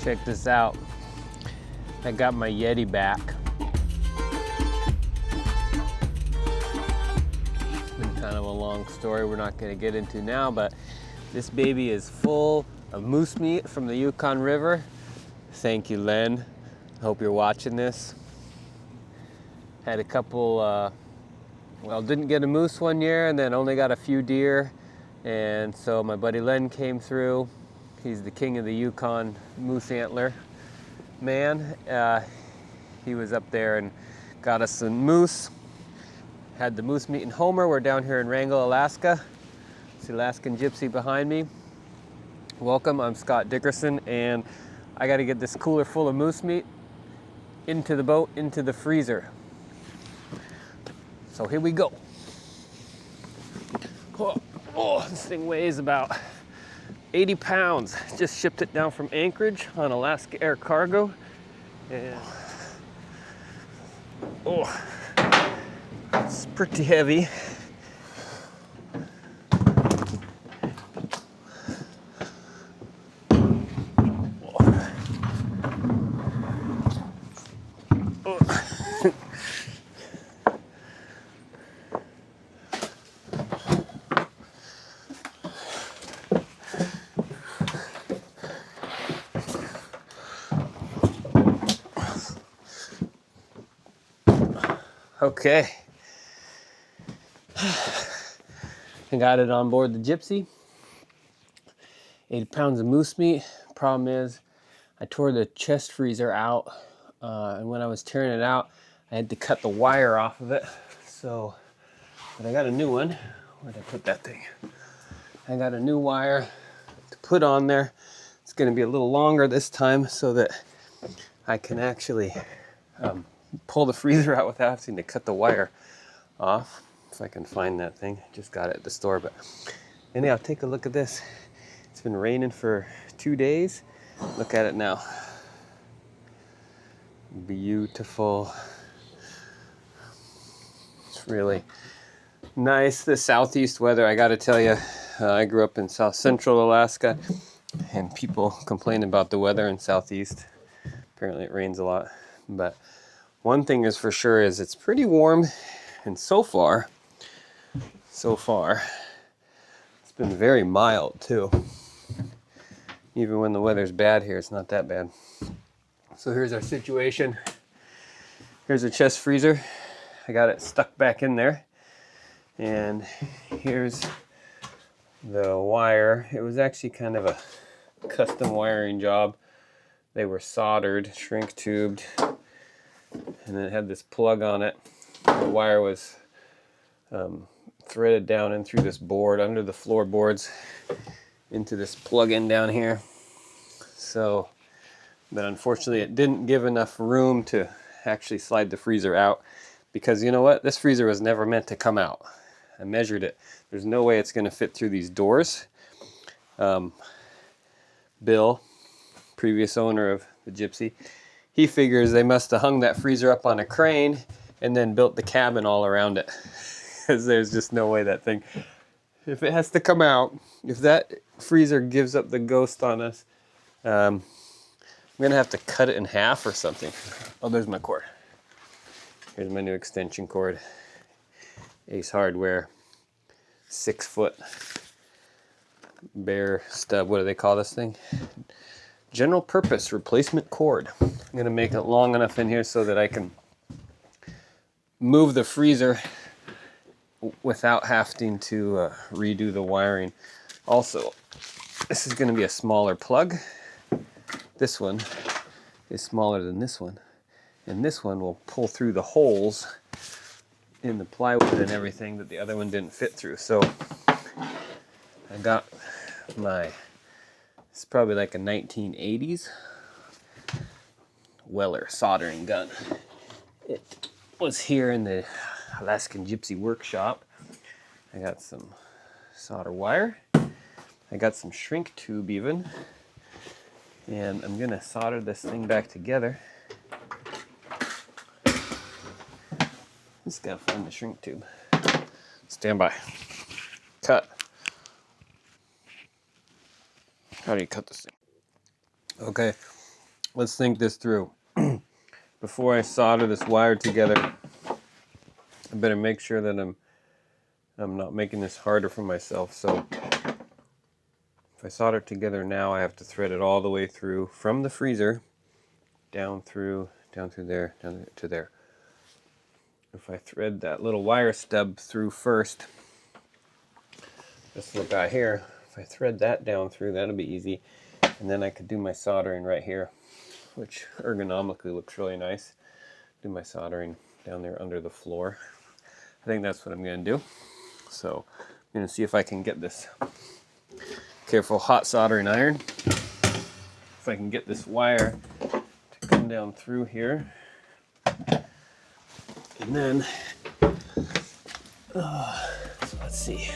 Check this out. I got my Yeti back. It's been kind of a long story we're not going to get into now, but this baby is full of moose meat from the Yukon River. Thank you, Len. I hope you're watching this. Had a couple, well, didn't get a moose one year and then only got a few deer. And so my buddy Len came through. He's the king of the Yukon moose antler man. He was up there and got us some moose. Had the moose meat in Homer. We're down here in Wrangell, Alaska. It's the Alaskan Gypsy behind me. Welcome, I'm Scott Dickerson, and I got to get this cooler full of moose meat into the boat, into the freezer. So here we go. Oh, this thing weighs about 80 pounds. Just shipped it down from Anchorage on Alaska Air Cargo. And oh, it's pretty heavy. Okay, I got it on board the Gypsy. 80 pounds of moose meat. Problem is, I tore the chest freezer out, and when I was tearing it out, I had to cut the wire off of it. So, but I got a new one. Where'd I put that thing? I got a new wire to put on there. It's going to be a little longer this time so that I can actually pull the freezer out without having to cut the wire off. If I can find that thing. Just got it at the store. But anyhow, take a look at this. It's been raining for 2 days. Look at it now. Beautiful. It's really nice. The southeast weather, I gotta tell you, I grew up in south central Alaska, and people complain about the weather in southeast. Apparently it rains a lot, but one thing is for sure is it's pretty warm, and so far, it's been very mild too. Even when the weather's bad here, it's not that bad. So here's our situation. Here's a chest freezer. I got it stuck back in there. And here's the wire. It was actually kind of a custom wiring job. They were soldered, shrink tubed, and it had this plug on it. The wire was threaded down in through this board under the floorboards into this plug-in down here. So, but unfortunately it didn't give enough room to actually slide the freezer out, because you know what? This freezer was never meant to come out. I measured it. There's no way it's going to fit through these doors. Bill, previous owner of the Gypsy, he figures they must have hung that freezer up on a crane and then built the cabin all around it. Because there's just no way that thing, if it has to come out, if that freezer gives up the ghost on us, I'm going to have to cut it in half or something. Oh, there's my cord. Here's my new extension cord. Ace Hardware, 6-foot bare stub. What do they call this thing? General purpose replacement cord. I'm going to make it long enough in here so that I can move the freezer without having to redo the wiring. Also, this is going to be a smaller plug. This one is smaller than this one, and this one will pull through the holes in the plywood and everything that the other one didn't fit through. So I got my, it's probably like a 1980s Weller soldering gun. It was here in the Alaskan Gypsy workshop. I got some solder wire. I got some shrink tube even. And I'm gonna solder this thing back together. Just gotta find the shrink tube. Stand by. Cut. How do you cut this thing? Okay, let's think this through. Before I solder this wire together, I better make sure that I'm not making this harder for myself. So if I solder it together now, I have to thread it all the way through from the freezer down through there, down to there. If I thread that little wire stub through first, this little guy here, if I thread that down through, that'll be easy. And then I could do my soldering right here, which ergonomically looks really nice. Do my soldering down there under the floor. I think that's what I'm going to do. So I'm going to see if I can get this careful hot soldering iron. If I can get this wire to come down through here. And then, so let's see.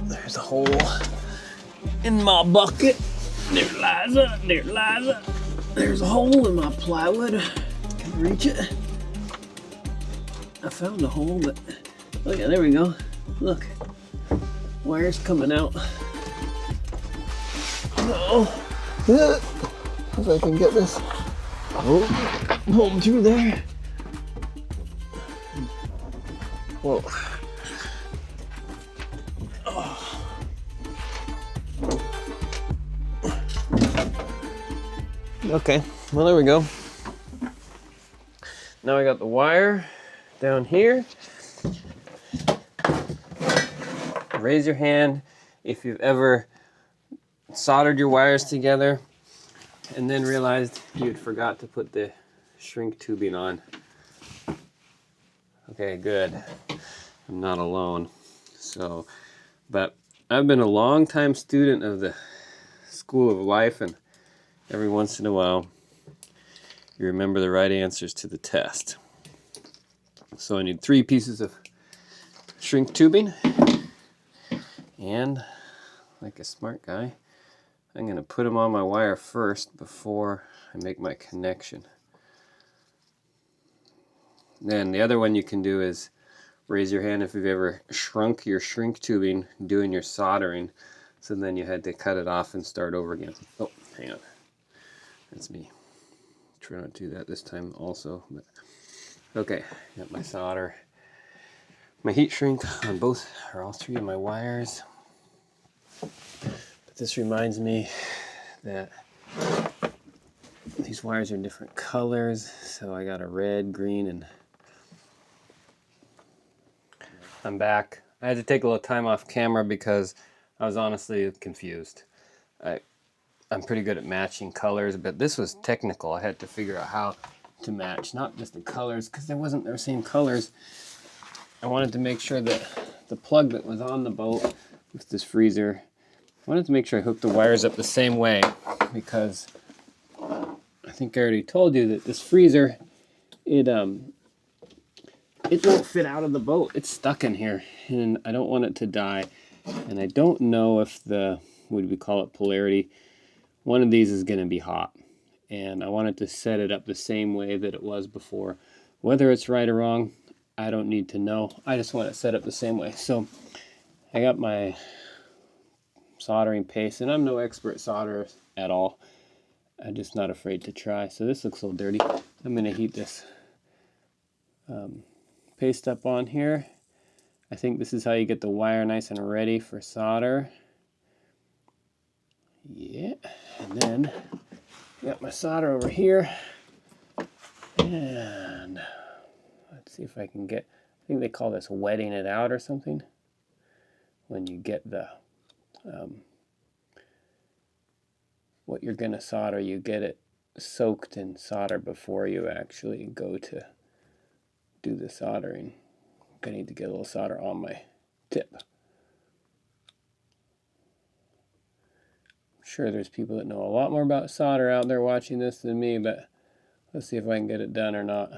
There's a hole in my bucket. There Liza, there Liza. There's a hole in my plywood. Can I reach it? I found a hole, but oh yeah, there we go. Look, wire's coming out. Oh, if I can get this, hold through there. Whoa. Oh. Okay, well there we go. Now I got the wire down here. Raise your hand if you've ever soldered your wires together and then realized you'd forgot to put the shrink tubing on. Okay, good. I'm not alone. So, but I've been a long time student of the School of Life, and every once in a while you remember the right answers to the test. So I need 3 pieces of shrink tubing, and like a smart guy, I'm going to put them on my wire first before I make my connection. Then the other one you can do is raise your hand if you've ever shrunk your shrink tubing doing your soldering, so then you had to cut it off and start over again. Oh, hang on. That's me. Try not to do that this time also. But okay, got my solder, my heat shrink on both or all 3 of my wires. But this reminds me that these wires are different colors, so I got a red, green, and I'm back. I had to take a little time off camera because I was honestly confused. I'm pretty good at matching colors, but this was technical. I had to figure out how to match, not just the colors, because there wasn't the same colors. I wanted to make sure that the plug that was on the boat with this freezer, I wanted to make sure I hooked the wires up the same way, because I think I already told you that this freezer, it won't fit out of the boat. It's stuck in here, and I don't want it to die. And I don't know if the, what do we call it, polarity, one of these is going to be hot. And I wanted to set it up the same way that it was before. Whether it's right or wrong, I don't need to know. I just want it set up the same way. So I got my soldering paste, and I'm no expert solderer at all. I'm just not afraid to try. So this looks a little dirty. I'm going to heat this paste up on here. I think this is how you get the wire nice and ready for solder. Yeah, and then got my solder over here, and let's see if I can get, I think they call this wetting it out or something, when you get the what you're going to solder, you get it soaked in solder before you actually go to do the soldering. I need to get a little solder on my tip. I'm sure there's people that know a lot more about solder out there watching this than me, but let's see if I can get it done or not.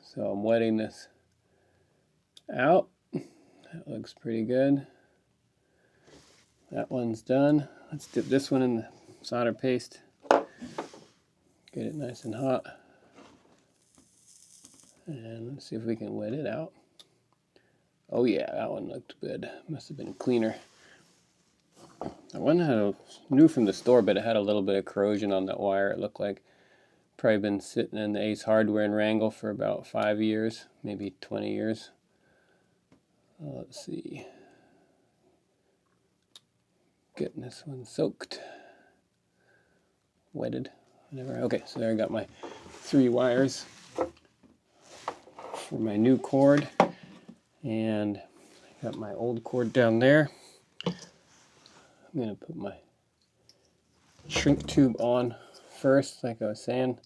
So I'm wetting this out. That looks pretty good. That one's done. Let's dip this one in the solder paste. Get it nice and hot. And let's see if we can wet it out. Oh yeah, that one looked good. Must have been cleaner. one new from the store, but it had a little bit of corrosion on that wire. It looked like probably been sitting in the Ace Hardware in Wrangell for about 5 years, maybe 20 years. Let's see. Getting this one soaked, wetted, whatever. Okay, so there I got my 3 wires for my new cord, and I got my old cord down there. I'm gonna put my shrink tube on first, like I was saying.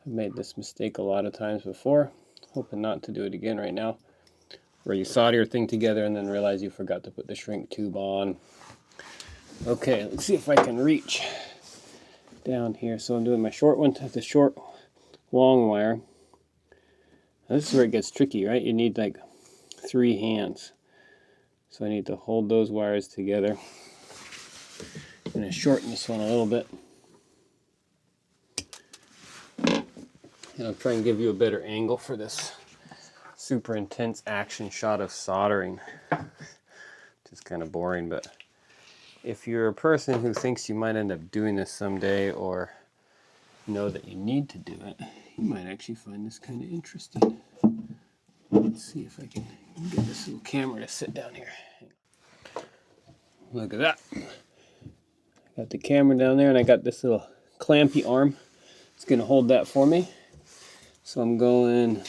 I've made this mistake a lot of times before, hoping not to do it again right now, where you solder your thing together and then realize you forgot to put the shrink tube on. Okay, let's see if I can reach down here. So I'm doing my short one to the short, long wire. Now this is where it gets tricky, right? You need like 3 hands. So I need to hold those wires together. I'm going to shorten this one a little bit. And I'll try and give you a better angle for this super intense action shot of soldering. Just kind of boring, but if you're a person who thinks you might end up doing this someday, or know that you need to do it, you might actually find this kind of interesting. Let's see if I can get this little camera to sit down here. Look at that. Got the camera down there, and I got this little clampy arm. It's going to hold that for me. So I'm going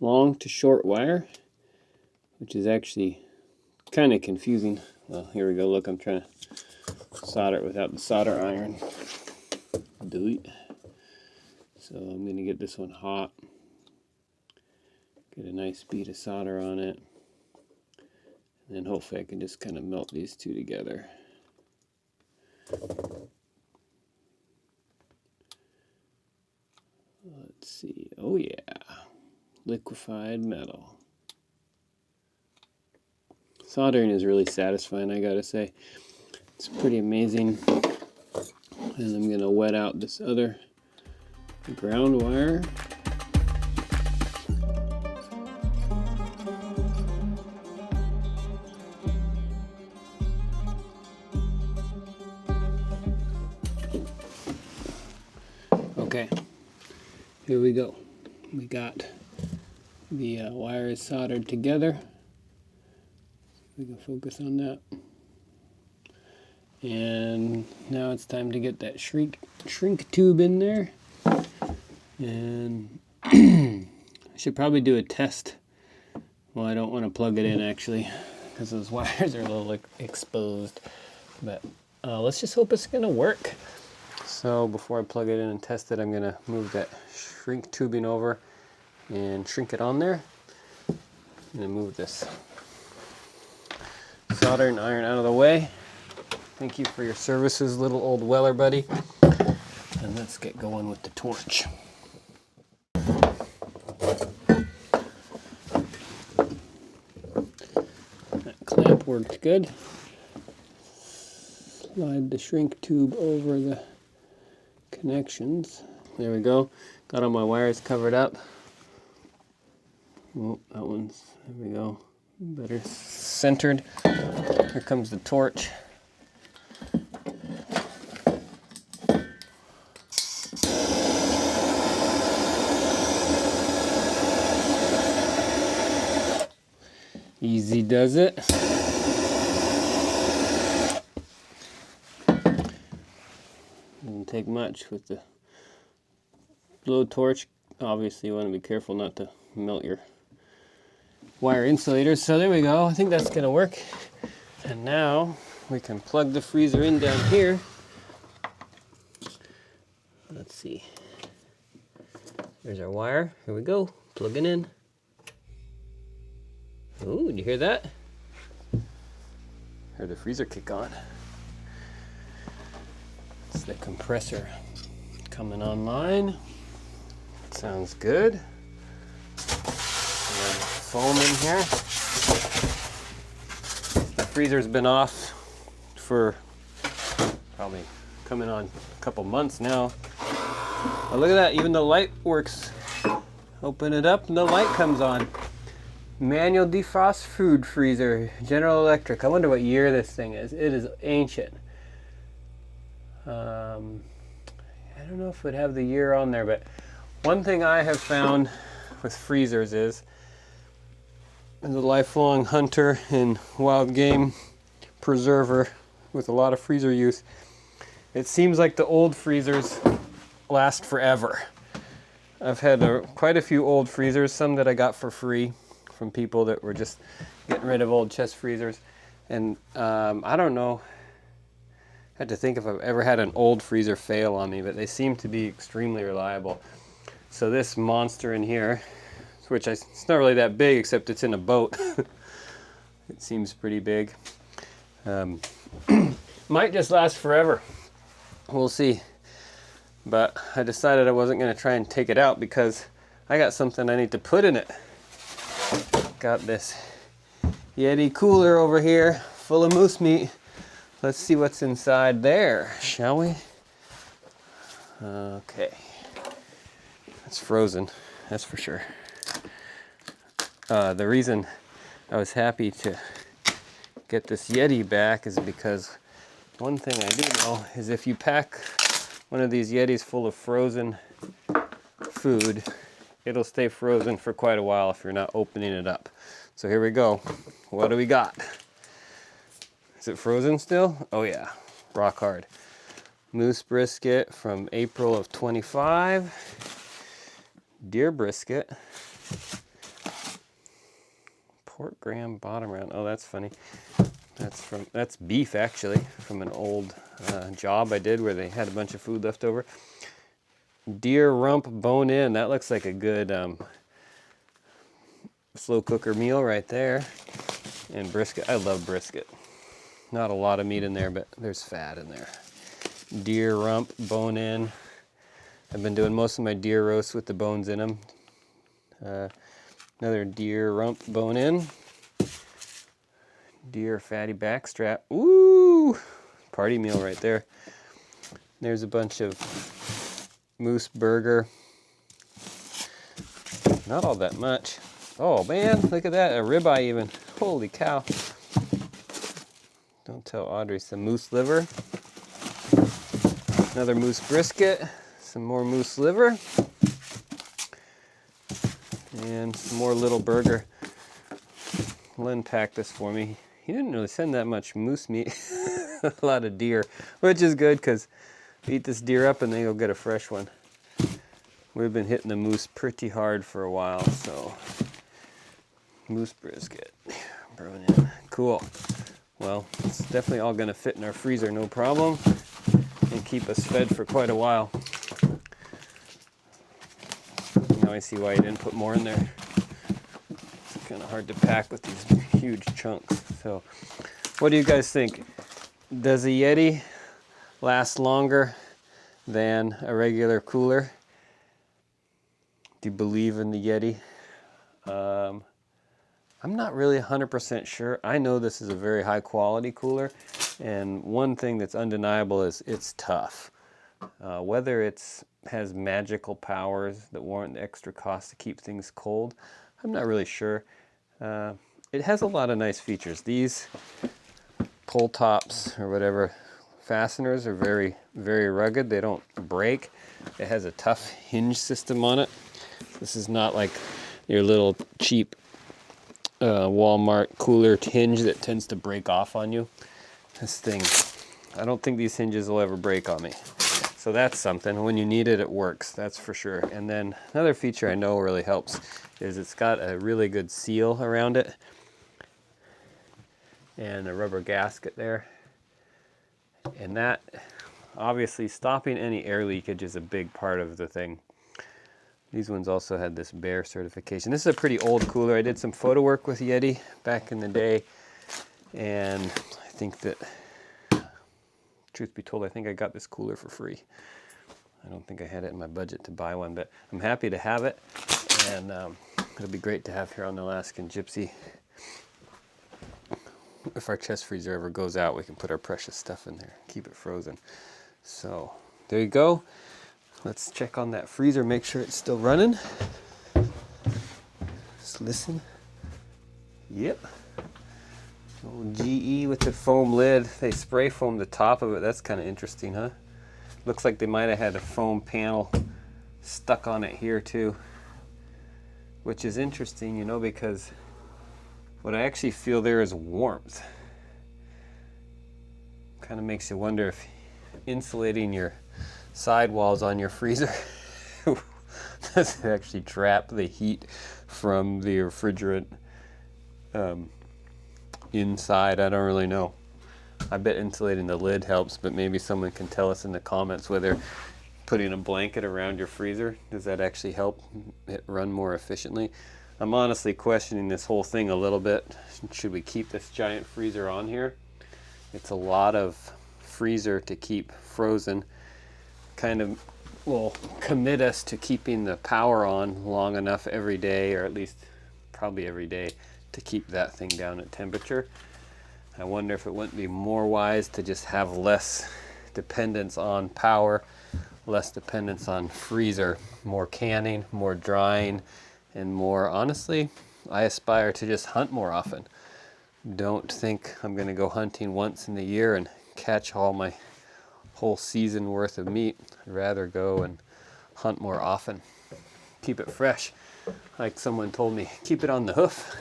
long to short wire, which is actually kind of confusing. Well, here we go. Look, I'm trying to solder it without the solder iron. Delete. So I'm going to get this one hot. Get a nice bead of solder on it. And then hopefully I can just kind of melt these two together. Let's see. Oh yeah. Liquefied metal. Soldering is really satisfying, I gotta say. It's pretty amazing. And I'm gonna wet out this other ground wire. Okay, here we go. We got the wires soldered together. We can focus on that. And now it's time to get that shrink tube in there. And I should probably do a test. Well, I don't want to plug it in actually, because those wires are a little exposed. But let's just hope it's going to work. So before I plug it in and test it, I'm going to move that shrink tubing over and shrink it on there. And then move this soldering iron out of the way. Thank you for your services, little old Weller buddy. And let's get going with the torch. That clamp worked good. Slide the shrink tube over the connections. There we go. Got all my wires covered up. Oh, that one's, there we go. Better centered. Here comes the torch. Easy does it. Doesn't take much with the blowtorch. Obviously you want to be careful not to melt your wire insulators. So there we go. I think that's going to work. And now we can plug the freezer in down here. Let's see. There's our wire. Here we go. Plugging in. Ooh, did you hear that? Heard the freezer kick on. It's the compressor coming online. Sounds good. Foam in here. The freezer's been off for probably coming on a couple months now. But look at that, even the light works. Open it up and the light comes on. Manual defrost food freezer, General Electric. I wonder what year this thing is. It is ancient. I don't know if it would have the year on there, but one thing I have found with freezers is, as a lifelong hunter and wild game preserver with a lot of freezer use, it seems like the old freezers last forever. I've had quite a few old freezers, some that I got for free from people that were just getting rid of old chest freezers. And I don't know, I had to think if I've ever had an old freezer fail on me, but they seem to be extremely reliable. So this monster in here, which it's not really that big except it's in a boat. It seems pretty big. Might just last forever. We'll see. But I decided I wasn't going to try and take it out because I got something I need to put in it. Got this Yeti cooler over here full of moose meat. Let's see what's inside there, shall we? Okay. It's frozen, that's for sure. The reason I was happy to get this Yeti back is because one thing I do know is if you pack one of these Yetis full of frozen food, it'll stay frozen for quite a while if you're not opening it up. So here we go. What do we got? Is it frozen still? Oh yeah, rock hard. Moose brisket from April of 25. Deer brisket. Pork Graham bottom round. Oh, that's funny. That's beef actually, from an old job I did where they had a bunch of food left over. Deer rump bone in. That looks like a good slow cooker meal right there. And brisket. I love brisket. Not a lot of meat in there, but there's fat in there. Deer rump bone in. I've been doing most of my deer roasts with the bones in them. Another deer rump bone in. Deer fatty backstrap. Ooh! Party meal right there. There's a bunch of moose burger. Not all that much. Oh man, look at that. A ribeye even. Holy cow. Don't tell Audrey. Some moose liver. Another moose brisket. Some more moose liver. And some more little burger. Len packed this for me. He didn't really send that much moose meat. A lot of deer, which is good because eat this deer up and then you'll get a fresh one. We've been hitting the moose pretty hard for a while, so moose brisket. Thrown in. Cool. Well, it's definitely all going to fit in our freezer, no problem, and keep us fed for quite a while. Now I see why you didn't put more in there. It's kind of hard to pack with these huge chunks. So, what do you guys think? Does a Yeti last longer than a regular cooler? Do you believe in the Yeti? I'm not really 100% sure. I know this is a very high quality cooler, and one thing that's undeniable is it's tough. Whether it has magical powers that warrant the extra cost to keep things cold, I'm not really sure. It has a lot of nice features. These pull tops or whatever fasteners are very, very rugged. They don't break. It has a tough hinge system on it. This is not like your little cheap Walmart cooler hinge that tends to break off on you. This thing, I don't think these hinges will ever break on me. So that's something. When you need it, it works, that's for sure. And then another feature I know really helps is it's got a really good seal around it and a rubber gasket there. And that, obviously, stopping any air leakage is a big part of the thing. These ones also had this bear certification. This is a pretty old cooler. I did some photo work with Yeti back in the day, and I think that, truth be told, I think I got this cooler for free. I don't think I had it in my budget to buy one, but I'm happy to have it, and it'll be great to have here on the Alaskan Gypsy. If our chest freezer ever goes out, we can put our precious stuff in there, keep it frozen. So there you go. Let's check on that freezer, make sure it's still running. Just listen. Yep. Old GE with the foam lid. They spray foam the top of it. That's kind of interesting, huh? Looks like they might have had a foam panel stuck on it here too. Which is interesting, you know, because what I actually feel there is warmth. Kind of makes you wonder if insulating your sidewalls on your freezer does it actually trap the heat from the refrigerant inside. I don't really know. I bet insulating the lid helps, but maybe someone can tell us in the comments whether putting a blanket around your freezer, does that actually help it run more efficiently? I'm honestly questioning this whole thing a little bit. Should we keep this giant freezer on here? It's a lot of freezer to keep frozen. Kind of will commit us to keeping the power on long enough every day, or at least probably every day, to keep that thing down at temperature. I wonder if it wouldn't be more wise to just have less dependence on power, less dependence on freezer, more canning, more drying, and more, honestly, I aspire to just hunt more often. Don't think I'm going to go hunting once in the year and catch all my whole season worth of meat. I'd rather go and hunt more often. Keep it fresh. Like someone told me, keep it on the hoof.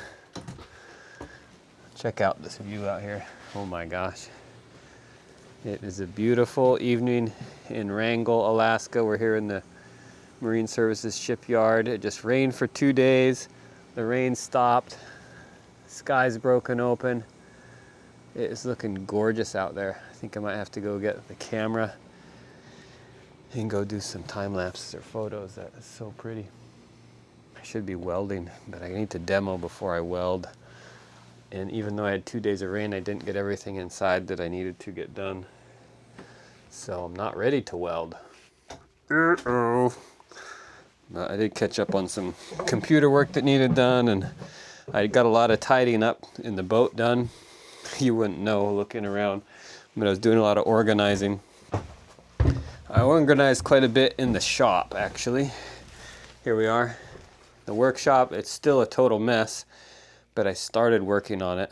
Check out this view out here. Oh my gosh. It is a beautiful evening in Wrangell, Alaska. We're here in the Marine Services Shipyard. It just rained for 2 days. The rain stopped. Sky's broken open. It is looking gorgeous out there. I think I might have to go get the camera and go do some time lapses or photos. That is so pretty. I should be welding, but I need to demo before I weld. And even though I had 2 days of rain, I didn't get everything inside that I needed to get done. So I'm not ready to weld. Uh-oh. I did catch up on some computer work that needed done, and I got a lot of tidying up in the boat done. You wouldn't know looking around, but I was doing a lot of organizing. I organized quite a bit in the shop, actually. Here we are. The workshop, it's still a total mess, but I started working on it,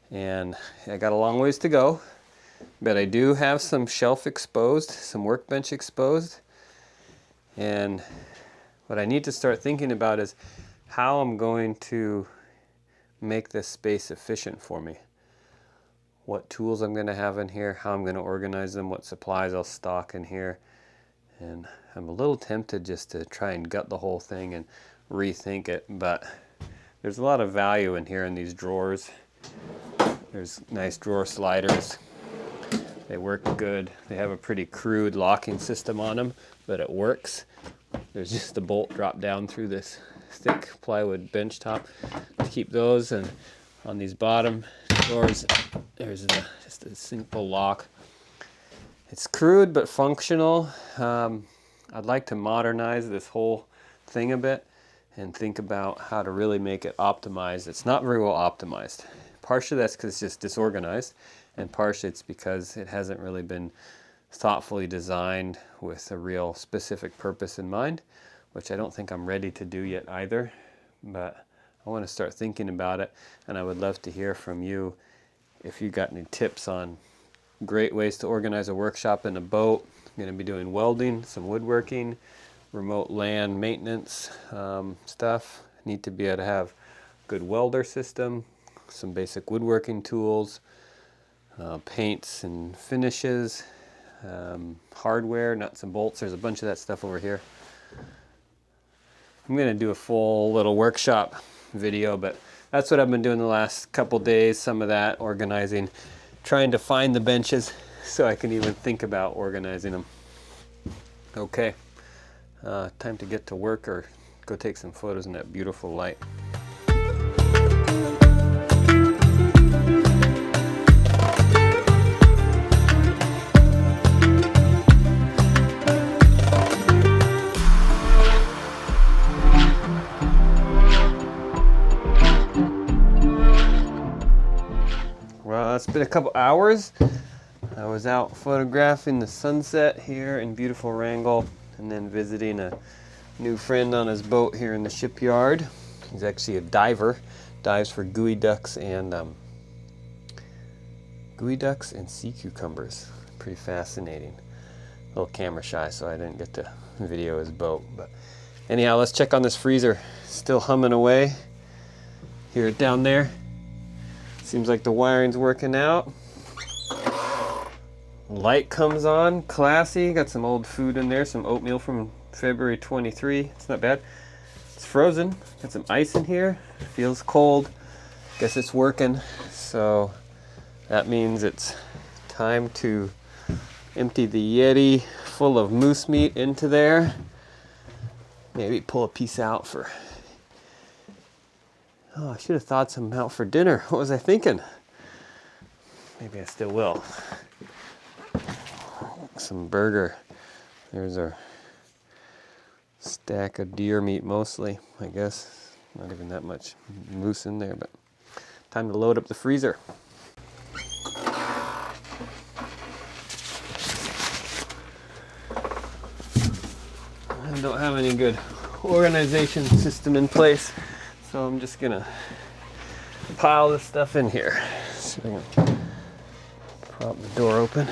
and I got a long ways to go, but I do have some shelf exposed, some workbench exposed, and what I need to start thinking about is how I'm going to make this space efficient for me. What tools I'm going to have in here, how I'm going to organize them, what supplies I'll stock in here. And I'm a little tempted just to try and gut the whole thing and rethink it, but there's a lot of value in here in these drawers. There's nice drawer sliders. They work good. They have a pretty crude locking system on them, but it works. There's just a bolt drop down through this thick plywood bench top to keep those, and on these bottom drawers there's just a simple lock. It's crude but functional. I'd like to modernize this whole thing a bit and think about how to really make it optimized. It's not very well optimized. Partially that's because it's just disorganized, and partially it's because it hasn't really been thoughtfully designed with a real specific purpose in mind, which I don't think I'm ready to do yet either, but I want to start thinking about it, and I would love to hear from you if you got any tips on great ways to organize a workshop in a boat. I'm going to be doing welding, some woodworking, remote land maintenance stuff. I need to be able to have a good welder system, some basic woodworking tools, paints and finishes, hardware, nuts and bolts. There's a bunch of that stuff over here. I'm going to do a full little workshop video, but that's what I've been doing the last couple days. Some of that organizing, trying to find the benches so I can even think about organizing them. Okay, time to get to work or go take some photos in that beautiful light. Well, it's been a couple hours. I was out photographing the sunset here in beautiful Wrangell, and then visiting a new friend on his boat here in the shipyard. He's actually a diver, Dives for gooey ducks and sea cucumbers. Pretty fascinating. A little camera shy, so I didn't get to video his boat. But anyhow, let's check on this freezer. Still humming away. Hear it down there. Seems like the wiring's working out. Light comes on, classy. Got some old food in there, some oatmeal from February 23. It's not bad. It's frozen. Got some ice in here. Feels cold. Guess it's working. So that means it's time to empty the Yeti full of moose meat into there. Maybe pull a piece out for... Oh, I should have thawed some out for dinner. What was I thinking? Maybe I still will. Some burger. There's our stack of deer meat mostly, I guess. Not even that much moose in there, but time to load up the freezer. I don't have any good organization system in place, so I'm just gonna pile this stuff in here. So I'm gonna prop the door open.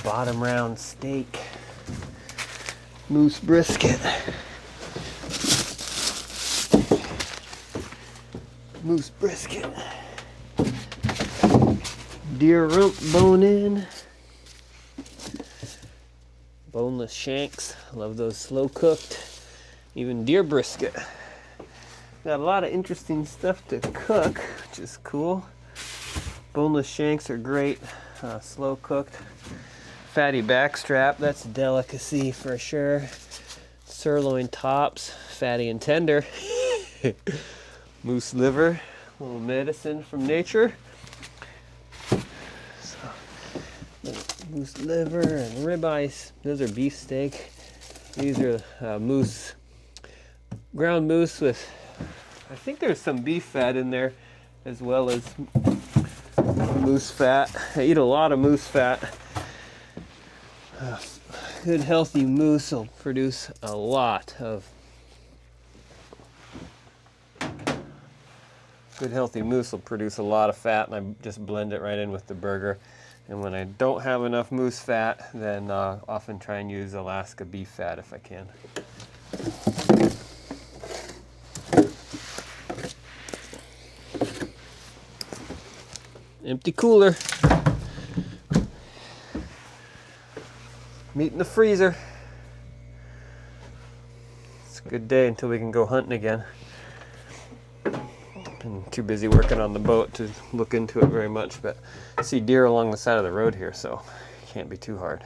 Bottom round steak, moose brisket, deer rump bone in, boneless shanks, love those slow cooked, even deer brisket. Got a lot of interesting stuff to cook, which is cool. Boneless shanks are great, slow cooked. Fatty backstrap, that's a delicacy for sure. Sirloin tops, fatty and tender. Moose liver, a little medicine from nature. So, moose liver and ribeyes. Those are beefsteak. These are moose, ground moose with, I think there's some beef fat in there as well as moose fat. I eat a lot of moose fat. Good healthy moose will produce a lot of fat, and I just blend it right in with the burger. And when I don't have enough moose fat, then often try and use Alaska beef fat if I can. Empty cooler. Meat in the freezer. It's a good day until we can go hunting again. Been too busy working on the boat to look into it very much, but I see deer along the side of the road here, so it can't be too hard.